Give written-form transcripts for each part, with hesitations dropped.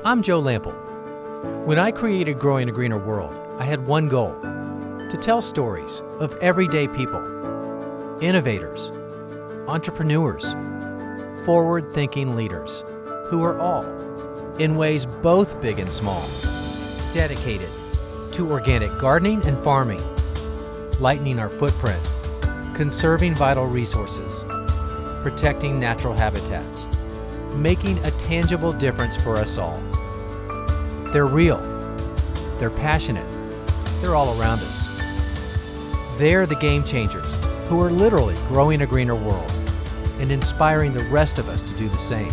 I'm Joe Lample. When I created Growing a Greener World, I had one goal: to tell stories of everyday people, innovators, entrepreneurs, forward-thinking leaders who are all, in ways both big and small, dedicated to organic gardening and farming, lightening our footprint, conserving vital resources, protecting natural habitats, making a tangible difference for us all. They're real, they're passionate, they're all around us. They're the game changers who are literally growing a greener world and inspiring the rest of us to do the same.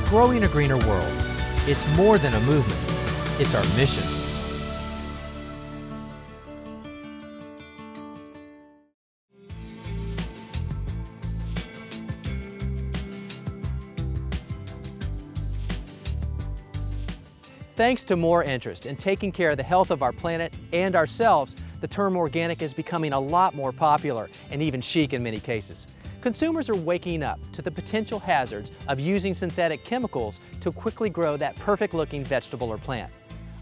Growing a Greener World, it's more than a movement, it's our mission. Thanks to more interest in taking care of the health of our planet and ourselves, the term organic is becoming a lot more popular and even chic in many cases. Consumers are waking up to the potential hazards of using synthetic chemicals to quickly grow that perfect-looking vegetable or plant.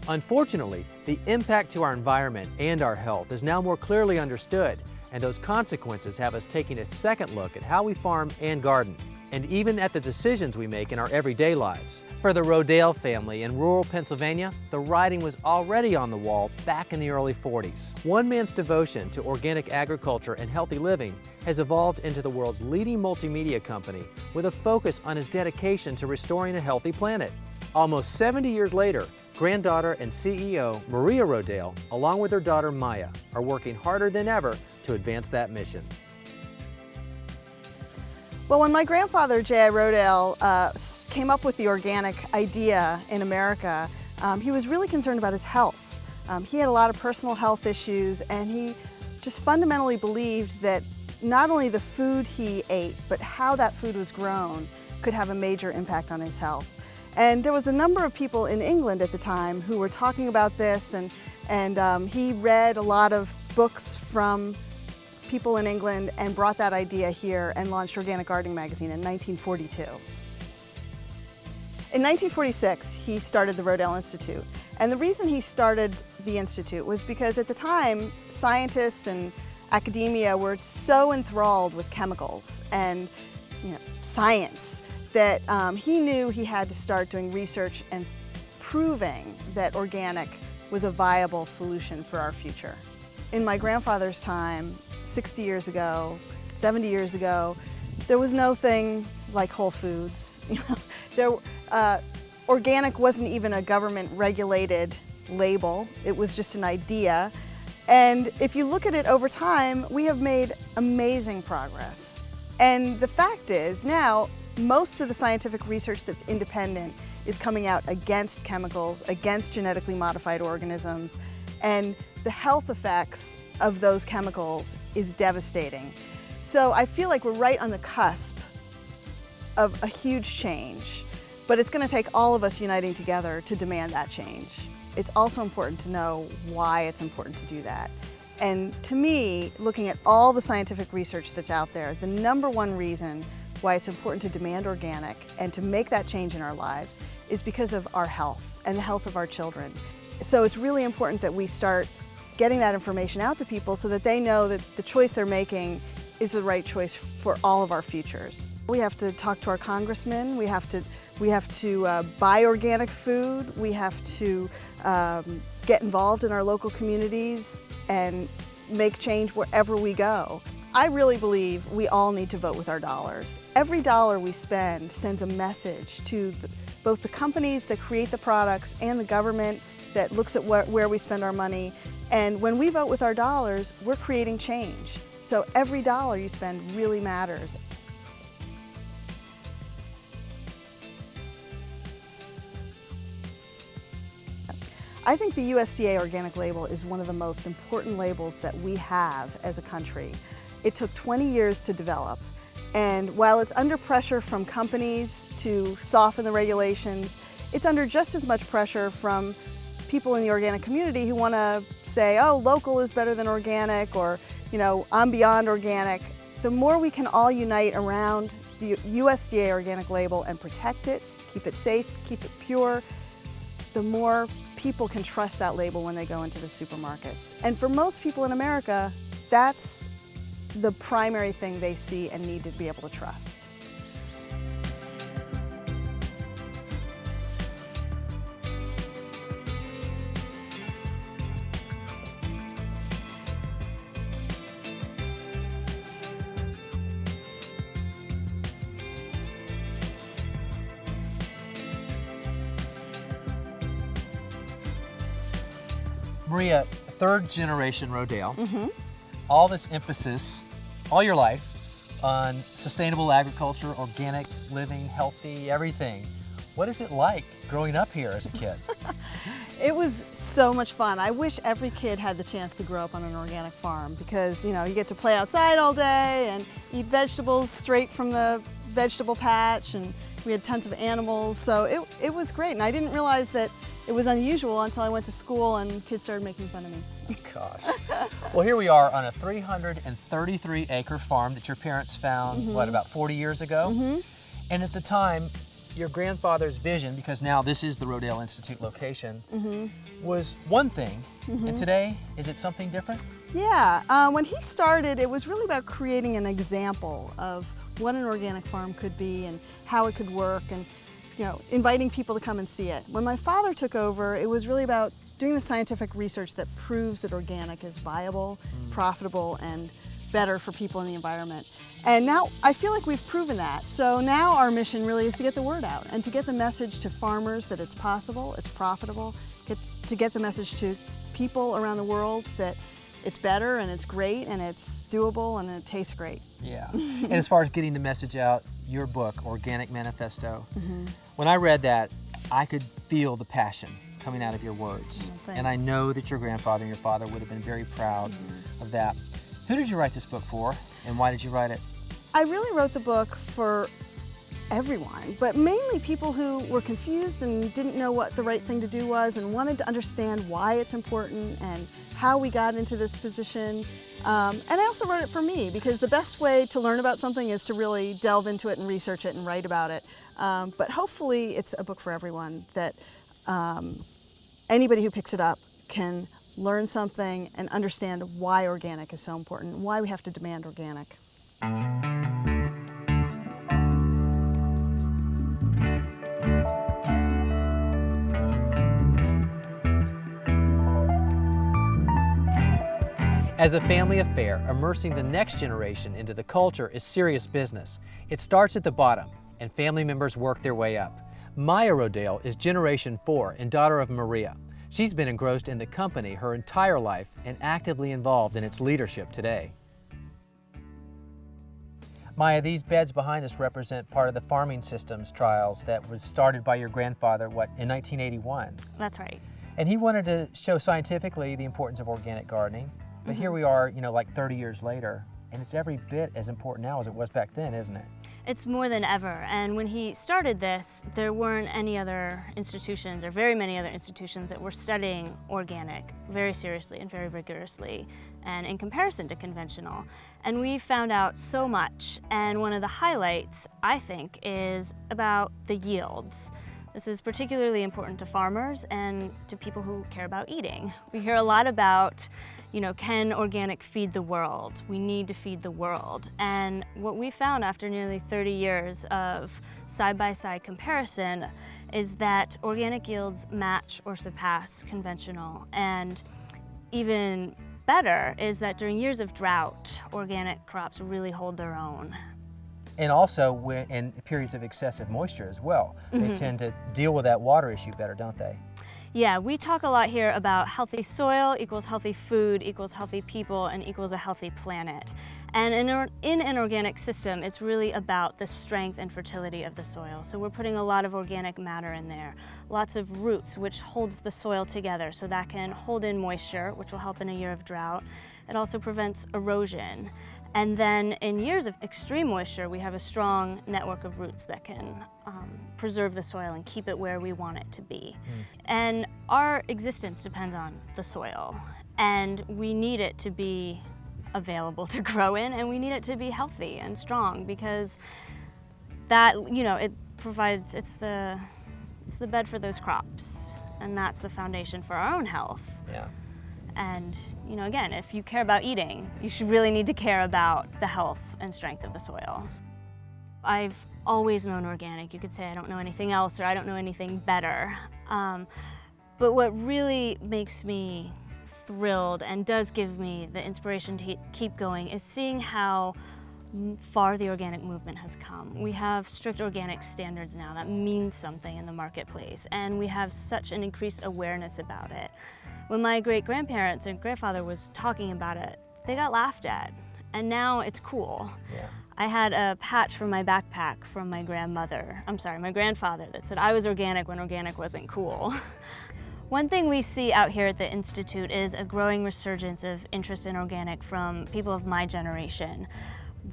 Unfortunately, the impact to our environment and our health is now more clearly understood, and those consequences have us taking a second look at how we farm and garden, and even at the decisions we make in our everyday lives. For the Rodale family in rural Pennsylvania, the writing was already on the wall back in the early 40s. One man's devotion to organic agriculture and healthy living has evolved into the world's leading multimedia company with a focus on his dedication to restoring a healthy planet. Almost 70 years later, granddaughter and CEO Maria Rodale, along with her daughter Maya, are working harder than ever to advance that mission. Well, when my grandfather, J.I. Rodale, came up with the organic idea in America, he was really concerned about his health. He had a lot of personal health issues, and he just fundamentally believed that not only the food he ate, but how that food was grown could have a major impact on his health. And there was a number of people in England at the time who were talking about this, and he read a lot of books from people in England and brought that idea here and launched Organic Gardening magazine in 1942. In 1946, he started the Rodale Institute. And the reason he started the Institute was because at the time, scientists and academia were so enthralled with chemicals and science that he knew he had to start doing research and proving that organic was a viable solution for our future. In my grandfather's time, 60 years ago, 70 years ago, there was no thing like Whole Foods. Organic wasn't even a government-regulated label. It was just an idea. And if you look at it over time, we have made amazing progress. And the fact is, now, most of the scientific research that's independent is coming out against chemicals, against genetically modified organisms, and the health effects of those chemicals is devastating. So I feel like we're right on the cusp of a huge change, but it's going to take all of us uniting together to demand that change. It's also important to know why it's important to do that. And to me, looking at all the scientific research that's out there, the number one reason why it's important to demand organic and to make that change in our lives is because of our health and the health of our children. So it's really important that we start getting that information out to people so that they know that the choice they're making is the right choice for all of our futures. We have to talk to our congressmen, we have to buy organic food, we have to get involved in our local communities and make change wherever we go. I really believe we all need to vote with our dollars. Every dollar we spend sends a message to both the companies that create the products and the government that looks at where we spend our money. And when we vote with our dollars, we're creating change. So every dollar you spend really matters. I think the USDA organic label is one of the most important labels that we have as a country. It took 20 years to develop, and while it's under pressure from companies to soften the regulations, it's under just as much pressure from people in the organic community who want to say, oh, local is better than organic, or, I'm beyond organic. The more we can all unite around the USDA organic label and protect it, keep it safe, keep it pure, the more people can trust that label when they go into the supermarkets. And for most people in America, that's the primary thing they see and need to be able to trust. Maria, third generation Rodale, all this emphasis all your life on sustainable agriculture, organic living, healthy, everything. What is it like growing up here as a kid? It was so much fun. I wish every kid had the chance to grow up on an organic farm because, you know, you get to play outside all day and eat vegetables straight from the vegetable patch, and we had tons of animals, so it was great. And I didn't realize that it was unusual until I went to school and kids started making fun of me. Gosh. Well, here we are on a 333-acre farm that your parents found, what, about 40 years ago? And at the time, your grandfather's vision, because now this is the Rodale Institute location, was one thing, and today, is it something different? Yeah, when he started, it was really about creating an example of what an organic farm could be and how it could work, and you know, inviting people to come and see it. When my father took over, it was really about doing the scientific research that proves that organic is viable, profitable, and better for people in the environment. And now I feel like we've proven that. So now our mission really is to get the word out and to get the message to farmers that it's possible, it's profitable, to get the message to people around the world that it's better and it's great and it's doable and it tastes great. Yeah. And as far as getting the message out, your book, Organic Manifesto, when I read that, I could feel the passion coming out of your words. And I know that your grandfather and your father would have been very proud of that. Who did you write this book for, and why did you write it? I really wrote the book for everyone, but mainly people who were confused and didn't know what the right thing to do was and wanted to understand why it's important and how we got into this position. And I also wrote it for me because the best way to learn about something is to really delve into it and research it and write about it. But hopefully it's a book for everyone that anybody who picks it up can learn something and understand why organic is so important, why we have to demand organic. As a family affair, immersing the next generation into the culture is serious business. It starts at the bottom, and family members work their way up. Maya Rodale is Generation 4 and daughter of Maria. She's been engrossed in the company her entire life and actively involved in its leadership today. Maya, these beds behind us represent part of the farming systems trials that was started by your grandfather, what, in 1981? That's right. And he wanted to show scientifically the importance of organic gardening. But here we are, you know, like 30 years later, and it's every bit as important now as it was back then, isn't it? It's more than ever. And when he started this, there weren't any other institutions, or very many other institutions, that were studying organic very seriously and very rigorously, and in comparison to conventional. And we found out so much. And one of the highlights, I think, is about the yields. This is particularly important to farmers and to people who care about eating. We hear a lot about, you know, can organic feed the world? We need to feed the world. And what we found after nearly 30 years of side-by-side comparison is that organic yields match or surpass conventional. And even better is that during years of drought, organic crops really hold their own. And also in periods of excessive moisture as well. They tend to deal with that water issue better, don't they? Yeah, we talk a lot here about healthy soil equals healthy food equals healthy people and equals a healthy planet. And in an organic system, it's really about the strength and fertility of the soil. So we're putting a lot of organic matter in there, lots of roots, which holds the soil together, so that can hold in moisture, which will help in a year of drought. It also prevents erosion. And then in years of extreme moisture, we have a strong network of roots that can preserve the soil and keep it where we want it to be. And our existence depends on the soil. And we need it to be available to grow in, and we need it to be healthy and strong, because that, you know, it provides, it's the bed for those crops, and that's the foundation for our own health. Yeah. And, you know, again, if you care about eating, you should really need to care about the health and strength of the soil. I've always known organic. You could say I don't know anything else or I don't know anything better. But what really makes me thrilled and does give me the inspiration to keep going is seeing how far the organic movement has come. We have strict organic standards now that means something in the marketplace, and we have such an increased awareness about it. When my great-grandparents and grandfather was talking about it, they got laughed at, and now it's cool. Yeah. I had a patch from my backpack from my grandfather that said I was organic when organic wasn't cool. One thing we see out here at the Institute is a growing resurgence of interest in organic from people of my generation.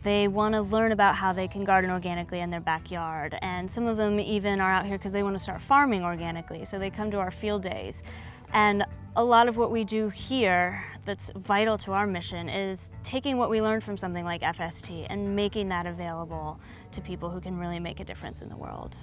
They want to learn about how they can garden organically in their backyard, and some of them even are out here because they want to start farming organically, so they come to our field days. And a lot of what we do here that's vital to our mission is taking what we learned from something like FST and making that available to people who can really make a difference in the world.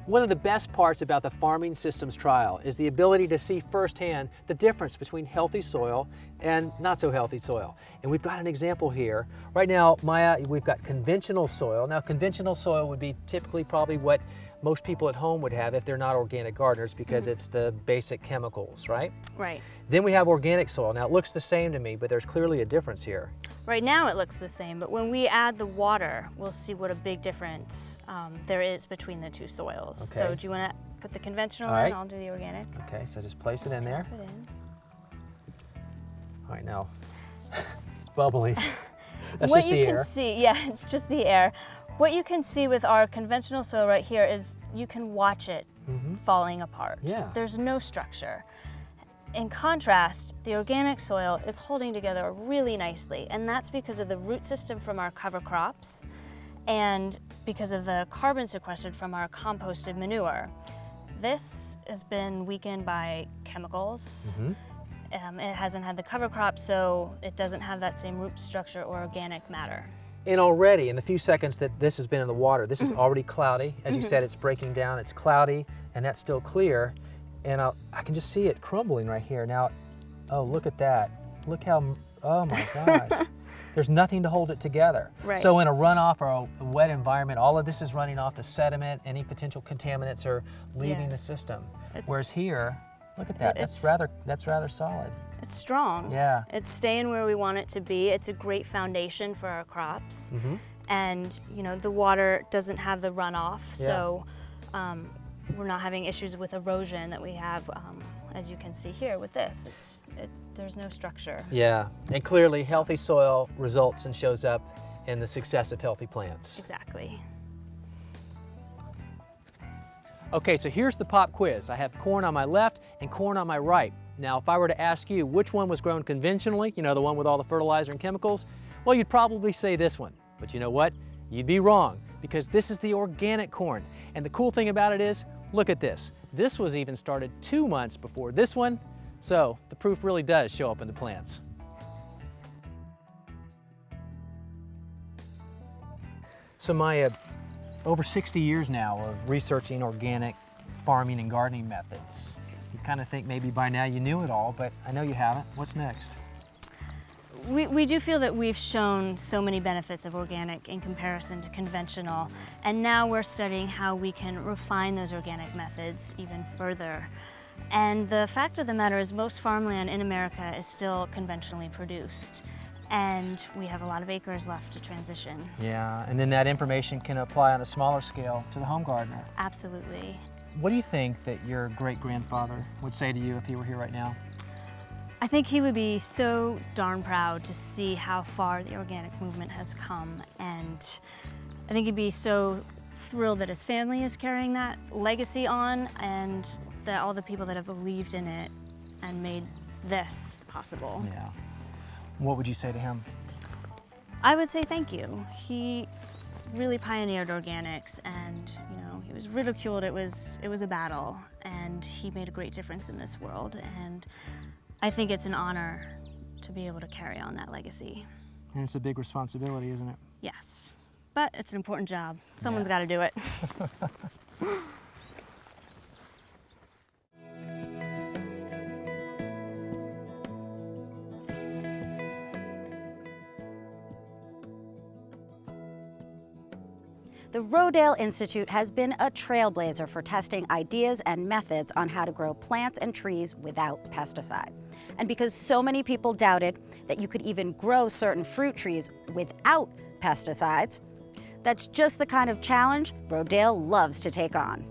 One of the best parts about the Farming Systems trial is the ability to see firsthand the difference between healthy soil and not so healthy soil. And we've got an example here. Right now, Maya, we've got conventional soil. Now, conventional soil would be typically probably what most people at home would have if they're not organic gardeners, because it's the basic chemicals, right? Right. Then we have organic soil. Now, it looks the same to me, but there's clearly a difference here. Right now it looks the same, but when we add the water, we'll see what a big difference there is between the two soils. Okay. So do you want to put the conventional All right. in? I'll do the organic. Okay, so just place it in there. Put it in. All right, now, it's bubbly. That's What just the you air. can see, yeah, it's just the air. What you can see with our conventional soil right here is you can watch it falling apart. Yeah. There's no structure. In contrast, the organic soil is holding together really nicely, and that's because of the root system from our cover crops and because of the carbon sequestered from our composted manure. This has been weakened by chemicals. It hasn't had the cover crop, so it doesn't have that same root structure or organic matter. And already, in the few seconds that this has been in the water, this is already cloudy. As you said, it's breaking down, it's cloudy, and that's still clear. And I can just see it crumbling right here. Now, oh, look at that. Look how, oh my gosh. There's nothing to hold it together. Right. So in a runoff or a wet environment, all of this is running off the sediment. Any potential contaminants are leaving the system. Whereas here, look at that. That's rather solid. It's strong. Yeah. It's staying where we want it to be. It's a great foundation for our crops. And, you know, the water doesn't have the runoff, so we're not having issues with erosion that we have, as you can see here with this. There's no structure. Yeah, and clearly healthy soil results and shows up in the success of healthy plants. Exactly. Okay, so here's the pop quiz. I have corn on my left and corn on my right. Now, if I were to ask you which one was grown conventionally, you know, the one with all the fertilizer and chemicals, well, you'd probably say this one. But you know what? You'd be wrong, because this is the organic corn. And the cool thing about it is, look at this. This was even started 2 months before this one, so the proof really does show up in the plants. So Maya, over 60 years now of researching organic farming and gardening methods. You kind of think maybe by now you knew it all, but I know you haven't. What's next? We do feel that we've shown so many benefits of organic in comparison to conventional, and now we're studying how we can refine those organic methods even further. And the fact of the matter is most farmland in America is still conventionally produced, and we have a lot of acres left to transition. Yeah, and then that information can apply on a smaller scale to the home gardener. Absolutely. What do you think that your great-grandfather would say to you if he were here right now? I think he would be so darn proud to see how far the organic movement has come, and I think he'd be so thrilled that his family is carrying that legacy on, and that all the people that have believed in it and made this possible. Yeah. What would you say to him? I would say thank you. He really pioneered organics, and you know, he was ridiculed. It was a battle, and he made a great difference in this world, and I think it's an honor to be able to carry on that legacy. And it's a big responsibility, isn't it? Yes. but it's an important job. Someone's got to do it. The Rodale Institute has been a trailblazer for testing ideas and methods on how to grow plants and trees without pesticide. And because so many people doubted that you could even grow certain fruit trees without pesticides, that's just the kind of challenge Rodale loves to take on.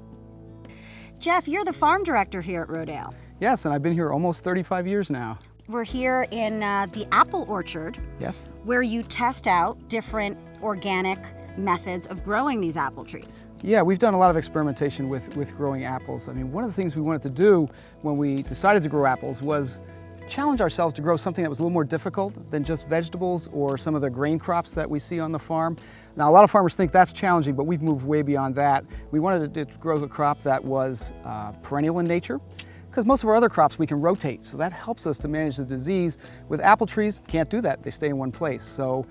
Jeff, you're the farm director here at Rodale. Yes, and I've been here almost 35 years now. We're here in the apple orchard. Yes. Where you test out different organic methods of growing these apple trees. Yeah, we've done a lot of experimentation with growing apples. I mean, one of the things we wanted to do when we decided to grow apples was challenge ourselves to grow something that was a little more difficult than just vegetables or some of the grain crops that we see on the farm. Now, a lot of farmers think that's challenging, but we've moved way beyond that. We wanted to grow a crop that was perennial in nature, because most of our other crops we can rotate, so that helps us to manage the disease. With apple trees, can't do that. They stay in one place. So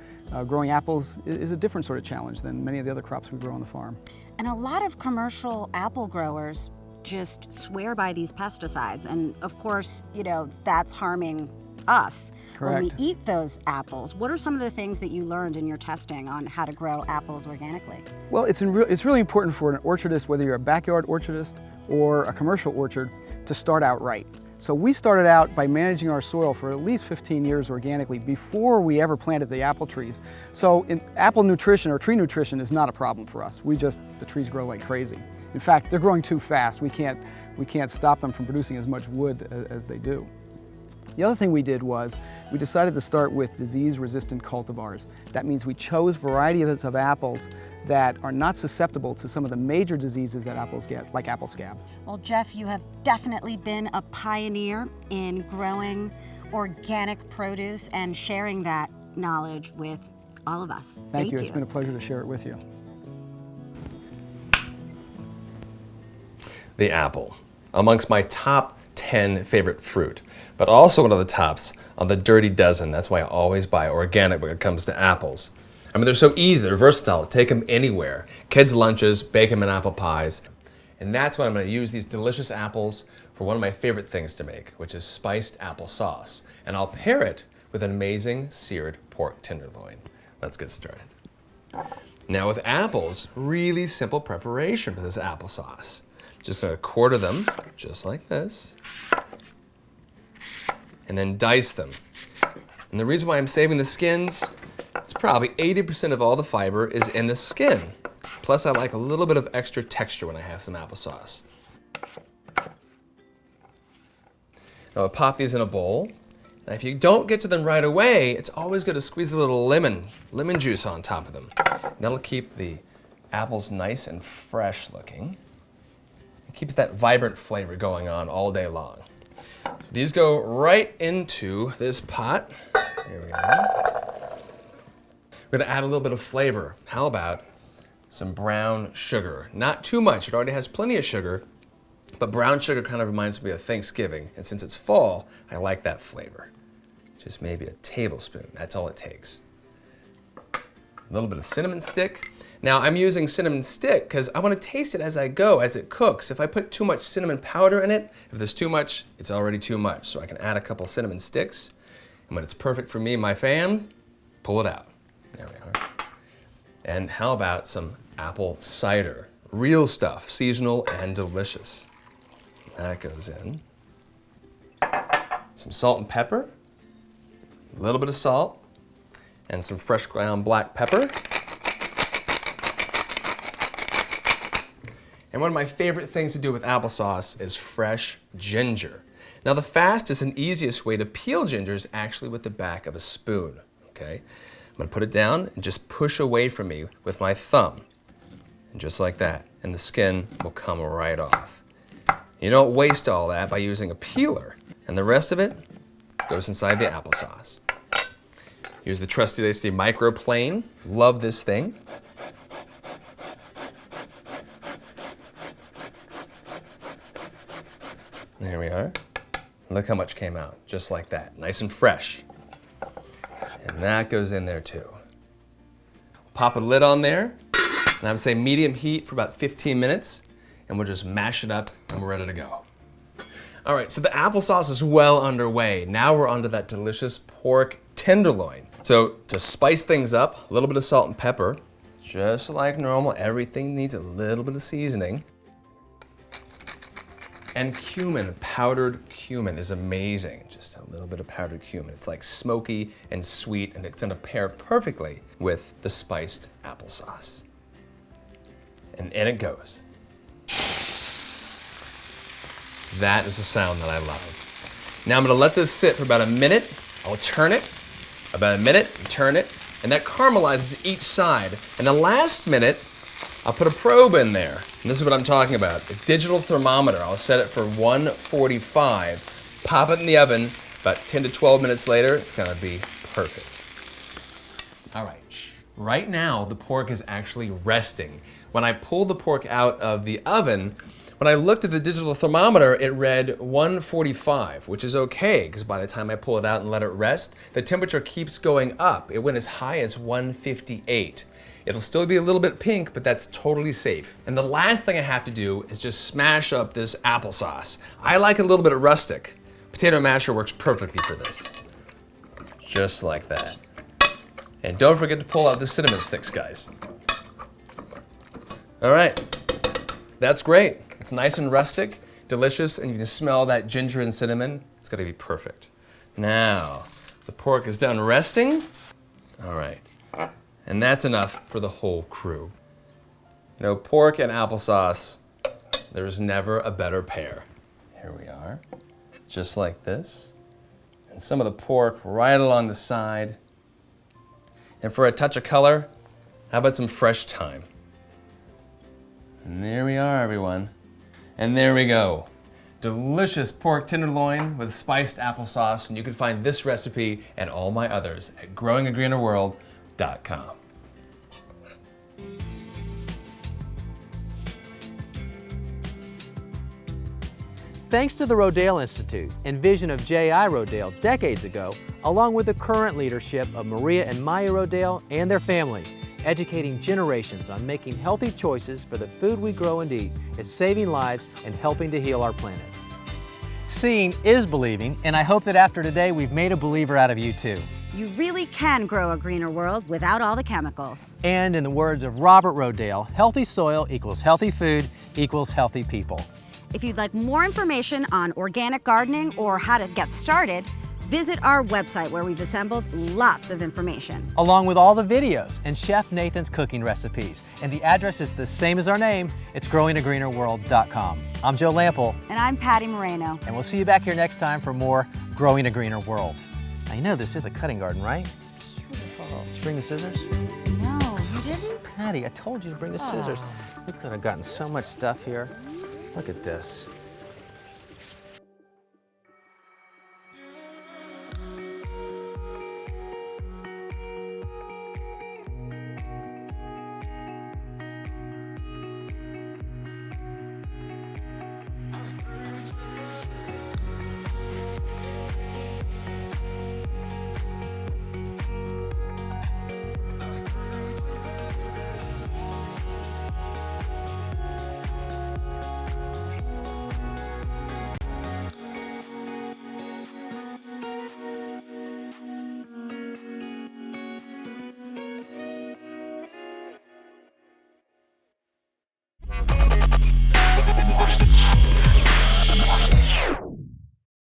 growing apples is a different sort of challenge than many of the other crops we grow on the farm. And a lot of commercial apple growers just swear by these pesticides, and of course, you know, that's harming us. Correct. When we eat those apples. What are some of the things that you learned in your testing on how to grow apples organically? Well, it's really important for an orchardist, whether you're a backyard orchardist or a commercial orchard, to start out right. So we started out by managing our soil for at least 15 years organically before we ever planted the apple trees. So apple nutrition or tree nutrition is not a problem for us. The trees grow like crazy. In fact, they're growing too fast. We can't stop them from producing as much wood as they do. The other thing we did was we decided to start with disease-resistant cultivars. That means we chose varieties of apples that are not susceptible to some of the major diseases that apples get, like apple scab. Well, Jeff, you have definitely been a pioneer in growing organic produce and sharing that knowledge with all of us. Thank you. It's been a pleasure to share it with you. The apple, amongst my top 10 favorite fruit, but also one of the tops on the dirty dozen. That's why I always buy organic when it comes to apples. I mean, they're so easy, they're versatile, take them anywhere. Kids' lunches, bake them in apple pies. And that's why I'm going to use these delicious apples for one of my favorite things to make, which is spiced apple sauce. And I'll pair it with an amazing seared pork tenderloin. Let's get started. Now with apples, really simple preparation for this applesauce. Just going to quarter them, just like this, and then dice them. And the reason why I'm saving the skins, it's probably 80% of all the fiber is in the skin. Plus I like a little bit of extra texture when I have some applesauce. Now I'll pop these in a bowl. Now if you don't get to them right away, it's always good to squeeze a little lemon juice on top of them. And that'll keep the apples nice and fresh looking. It keeps that vibrant flavor going on all day long. These go right into this pot. Here we are. We're gonna add a little bit of flavor. How about some brown sugar? Not too much, it already has plenty of sugar, but brown sugar kind of reminds me of Thanksgiving, and since it's fall, I like that flavor. Just maybe a tablespoon, that's all it takes. A little bit of cinnamon stick. Now I'm using cinnamon stick because I want to taste it as I go, as it cooks. If I put too much cinnamon powder in it, if there's too much, it's already too much. So I can add a couple cinnamon sticks, and when it's perfect for me and my fam, pull it out. There we are. And how about some apple cider? Real stuff, seasonal and delicious. That goes in. Some salt and pepper, a little bit of salt, and some fresh ground black pepper. And one of my favorite things to do with applesauce is fresh ginger. Now the fastest and easiest way to peel ginger is actually with the back of a spoon, okay? I'm gonna put it down and just push away from me with my thumb. And just like that, and the skin will come right off. You don't waste all that by using a peeler, and the rest of it goes inside the applesauce. Use the trusty microplane. Love this thing. There we are. Look how much came out, just like that, nice and fresh. And that goes in there too. Pop a lid on there, and I would say medium heat for about 15 minutes, and we'll just mash it up and we're ready to go. All right, so the applesauce is well underway. Now we're onto that delicious pork tenderloin. So to spice things up, a little bit of salt and pepper, just like normal. Everything needs a little bit of seasoning. And cumin, powdered cumin is amazing. Just a little bit of powdered cumin. It's like smoky and sweet, and it's gonna pair perfectly with the spiced applesauce. And in it goes. That is the sound that I love. Now I'm gonna let this sit for about a minute. I'll turn it, about a minute, and turn it, and that caramelizes each side. And the last minute, I'll put a probe in there. And this is what I'm talking about. A digital thermometer. I'll set it for 145. Pop it in the oven. About 10 to 12 minutes later, it's gonna be perfect. All right. Right now, the pork is actually resting. When I pulled the pork out of the oven, when I looked at the digital thermometer, it read 145, which is okay, because by the time I pull it out and let it rest, the temperature keeps going up. It went as high as 158. It'll still be a little bit pink, but that's totally safe. And the last thing I have to do is just smash up this applesauce. I like it a little bit rustic. Potato masher works perfectly for this. Just like that. And don't forget to pull out the cinnamon sticks, guys. All right, that's great. It's nice and rustic, delicious, and you can smell that ginger and cinnamon. It's gonna be perfect. Now, the pork is done resting. All right. And that's enough for the whole crew. You know, pork and applesauce, there's never a better pair. Here we are, just like this. And some of the pork right along the side. And for a touch of color, how about some fresh thyme? And there we are, everyone. And there we go. Delicious pork tenderloin with spiced applesauce. And you can find this recipe and all my others at growingagreenerworld.com. Thanks to the Rodale Institute and vision of J.I. Rodale decades ago, along with the current leadership of Maria and Maya Rodale and their family, educating generations on making healthy choices for the food we grow and eat is saving lives and helping to heal our planet. Seeing is believing, and I hope that after today we've made a believer out of you too. You really can grow a greener world without all the chemicals. And in the words of Robert Rodale, healthy soil equals healthy food equals healthy people. If you'd like more information on organic gardening or how to get started, visit our website where we've assembled lots of information. Along with all the videos and Chef Nathan's cooking recipes. And the address is the same as our name. It's growingagreenerworld.com. I'm Joe Lample. And I'm Patty Moreno. And we'll see you back here next time for more Growing a Greener World. Now you know this is a cutting garden, right? It's beautiful. Did you bring the scissors? No, you didn't? Patty, I told you to bring the scissors. We could have gotten so much stuff here. Look at this.